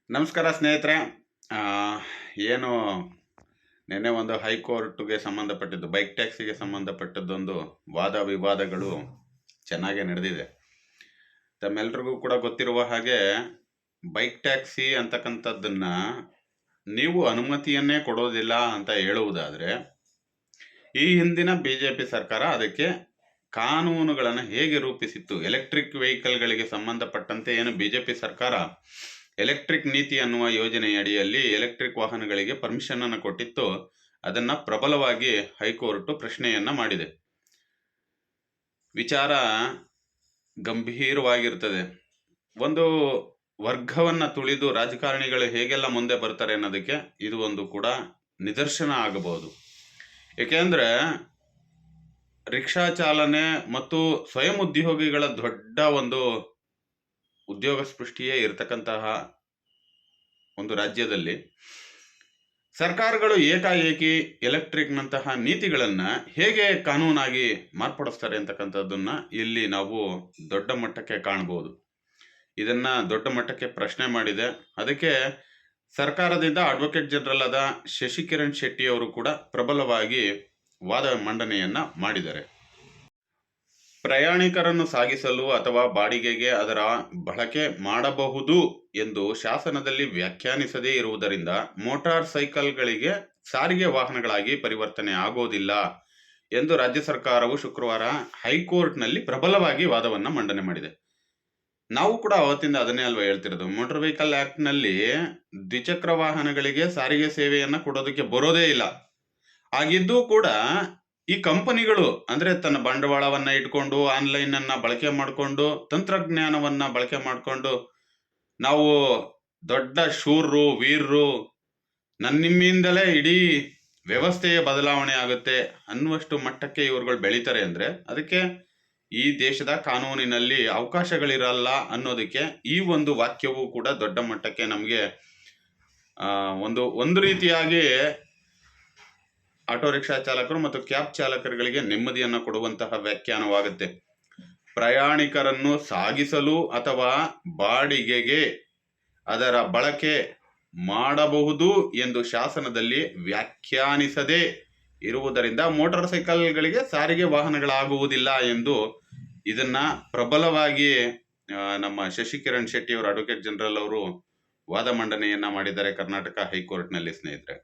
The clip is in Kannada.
ನಮಸ್ಕಾರ ಸ್ನೇಹಿತರೆ. ಆ, ಏನು ನಿನ್ನೆ ಒಂದು ಹೈಕೋರ್ಟ್ಗೆ ಸಂಬಂಧಪಟ್ಟಿದ್ದು ಬೈಕ್ ಟ್ಯಾಕ್ಸಿಗೆ ಸಂಬಂಧಪಟ್ಟದ್ದೊಂದು ವಾದ ವಿವಾದಗಳು ಚೆನ್ನಾಗೇ ನಡೆದಿದೆ. ತಮ್ಮೆಲ್ರಿಗೂ ಕೂಡ ಗೊತ್ತಿರುವ ಹಾಗೆ ಬೈಕ್ ಟ್ಯಾಕ್ಸಿ ಅಂತಕ್ಕಂಥದ್ದನ್ನ ನೀವು ಅನುಮತಿಯನ್ನೇ ಕೊಡೋದಿಲ್ಲ ಅಂತ ಹೇಳುವುದಾದರೆ, ಈ ಹಿಂದಿನ BJP ಸರ್ಕಾರ ಅದಕ್ಕೆ ಕಾನೂನುಗಳನ್ನು ಹೇಗೆ ರೂಪಿಸಿತ್ತು? ಎಲೆಕ್ಟ್ರಿಕ್ ವೆಹಿಕಲ್ಗಳಿಗೆ ಸಂಬಂಧಪಟ್ಟಂತೆ ಏನು BJP ಸರ್ಕಾರ ಎಲೆಕ್ಟ್ರಿಕ್ ನೀತಿ ಅನ್ನುವ ಯೋಜನೆಯ ಅಡಿಯಲ್ಲಿ ಎಲೆಕ್ಟ್ರಿಕ್ ವಾಹನಗಳಿಗೆ ಪರ್ಮಿಷನ್ ಅನ್ನು ಕೊಟ್ಟಿತ್ತು, ಅದನ್ನ ಪ್ರಬಲವಾಗಿ ಹೈಕೋರ್ಟ್ ಪ್ರಶ್ನೆಯನ್ನ ಮಾಡಿದೆ. ವಿಚಾರ ಗಂಭೀರವಾಗಿರ್ತದೆ. ಒಂದು ವರ್ಗವನ್ನ ತುಳಿದು ರಾಜಕಾರಣಿಗಳು ಹೇಗೆಲ್ಲ ಮುಂದೆ ಬರ್ತಾರೆ ಅನ್ನೋದಕ್ಕೆ ಇದು ಒಂದು ಕೂಡ ನಿದರ್ಶನ ಆಗಬಹುದು. ಏಕೆಂದ್ರೆ ರಿಕ್ಷಾ ಚಾಲನೆ ಮತ್ತು ಸ್ವಯಂ ಉದ್ಯೋಗಿಗಳ ದೊಡ್ಡ ಒಂದು ಉದ್ಯೋಗ ಸೃಷ್ಟಿಯೇ ಇರತಕ್ಕಂತಹ ಒಂದು ರಾಜ್ಯದಲ್ಲಿ ಸರ್ಕಾರಗಳು ಏಕಾಏಕಿ ಎಲೆಕ್ಟ್ರಿಕ್ನಂತಹ ನೀತಿಗಳನ್ನ ಹೇಗೆ ಕಾನೂನಾಗಿ ಮಾರ್ಪಡಿಸ್ತಾರೆ ಅಂತಕ್ಕಂಥದ್ದನ್ನ ಇಲ್ಲಿ ನಾವು ದೊಡ್ಡ ಮಟ್ಟಕ್ಕೆ ಕಾಣಬಹುದು. ಇದನ್ನ ದೊಡ್ಡ ಮಟ್ಟಕ್ಕೆ ಪ್ರಶ್ನೆ ಮಾಡಿದೆ. ಅದಕ್ಕೆ ಸರ್ಕಾರದಿಂದ ಅಡ್ವೊಕೇಟ್ ಜನರಲ್ ಆದ ಶಶಿಕಿರಣ್ ಶೆಟ್ಟಿ ಅವರು ಕೂಡ ಪ್ರಬಲವಾಗಿ ವಾದ ಮಂಡನೆಯನ್ನ ಮಾಡಿದ್ದಾರೆ. ಪ್ರಯಾಣಿಕರನ್ನು ಸಾಗಿಸಲು ಅಥವಾ ಬಾಡಿಗೆಗೆ ಅದರ ಬಳಕೆ ಮಾಡಬಹುದು ಎಂದು ಶಾಸನದಲ್ಲಿ ವ್ಯಾಖ್ಯಾನಿಸದೇ ಇರುವುದರಿಂದ ಮೋಟಾರ್ ಸೈಕಲ್ಗಳಿಗೆ ಸಾರಿಗೆ ವಾಹನಗಳಾಗಿ ಪರಿವರ್ತನೆ ಆಗೋದಿಲ್ಲ ಎಂದು ರಾಜ್ಯ ಸರ್ಕಾರವು ಶುಕ್ರವಾರ ಹೈಕೋರ್ಟ್ನಲ್ಲಿ ಪ್ರಬಲವಾಗಿ ವಾದವನ್ನು ಮಂಡನೆ ಮಾಡಿದೆ. ನಾವು ಕೂಡ ಅವತ್ತಿಂದ ಅದನ್ನೇ ಅಲ್ವಾ ಹೇಳ್ತಿರೋದು. ಮೋಟಾರ್ ವೆಹಿಕಲ್ ಆಕ್ಟ್ ನಲ್ಲಿ ದ್ವಿಚಕ್ರ ವಾಹನಗಳಿಗೆ ಸಾರಿಗೆ ಸೇವೆಯನ್ನ ಕೊಡೋದಕ್ಕೆ ಬರೋದೇ ಇಲ್ಲ. ಆಗಿದ್ದೂ ಕೂಡ ಈ ಕಂಪನಿಗಳು ಅಂದ್ರೆ ತನ್ನ ಬಂಡವಾಳವನ್ನ ಇಟ್ಕೊಂಡು ಆನ್ಲೈನ್ ಅನ್ನ ಬಳಕೆ ಮಾಡಿಕೊಂಡು ತಂತ್ರಜ್ಞಾನವನ್ನ ಬಳಕೆ ಮಾಡಿಕೊಂಡು ನಾವು ದೊಡ್ಡ ಶೂರರು ವೀರರು, ನಿಮ್ಮಿಂದಲೇ ಇಡೀ ವ್ಯವಸ್ಥೆಯ ಬದಲಾವಣೆ ಆಗುತ್ತೆ ಅನ್ನುವಷ್ಟು ಮಟ್ಟಕ್ಕೆ ಇವ್ರುಗಳು ಬೆಳೀತಾರೆ ಅಂದ್ರೆ ಅದಕ್ಕೆ ಈ ದೇಶದ ಕಾನೂನಿನಲ್ಲಿ ಅವಕಾಶಗಳಿರಲ್ಲ ಅನ್ನೋದಕ್ಕೆ ಈ ಒಂದು ವಾಕ್ಯವು ಕೂಡ ದೊಡ್ಡ ಮಟ್ಟಕ್ಕೆ ನಮಗೆ ಒಂದು ರೀತಿಯಾಗಿ ಆಟೋ ರಿಕ್ಷಾ ಚಾಲಕರು ಮತ್ತು ಕ್ಯಾಬ್ ಚಾಲಕರುಗಳಿಗೆ ನೆಮ್ಮದಿಯನ್ನು ಕೊಡುವಂತಹ ವ್ಯಾಖ್ಯಾನವಾಗುತ್ತೆ. ಪ್ರಯಾಣಿಕರನ್ನು ಸಾಗಿಸಲು ಅಥವಾ ಬಾಡಿಗೆಗೆ ಅದರ ಬಳಕೆ ಮಾಡಬಹುದು ಎಂದು ಶಾಸನದಲ್ಲಿ ವ್ಯಾಖ್ಯಾನಿಸದೇ ಇರುವುದರಿಂದ ಮೋಟಾರ್ ಸೈಕಲ್ಗಳಿಗೆ ಸಾರಿಗೆ ವಾಹನಗಳಾಗುವುದಿಲ್ಲ ಎಂದು ಇದನ್ನ ಪ್ರಬಲವಾಗಿ ನಮ್ಮ ಶಶಿಕಿರಣ್ ಶೆಟ್ಟಿ ಅವರು ಅಡ್ವೊಕೇಟ್ ಜನರಲ್ ಅವರು ವಾದ ಮಂಡನೆಯನ್ನ ಮಾಡಿದ್ದಾರೆ ಕರ್ನಾಟಕ ಹೈಕೋರ್ಟ್ನಲ್ಲಿ ಸ್ನೇಹಿತರೆ.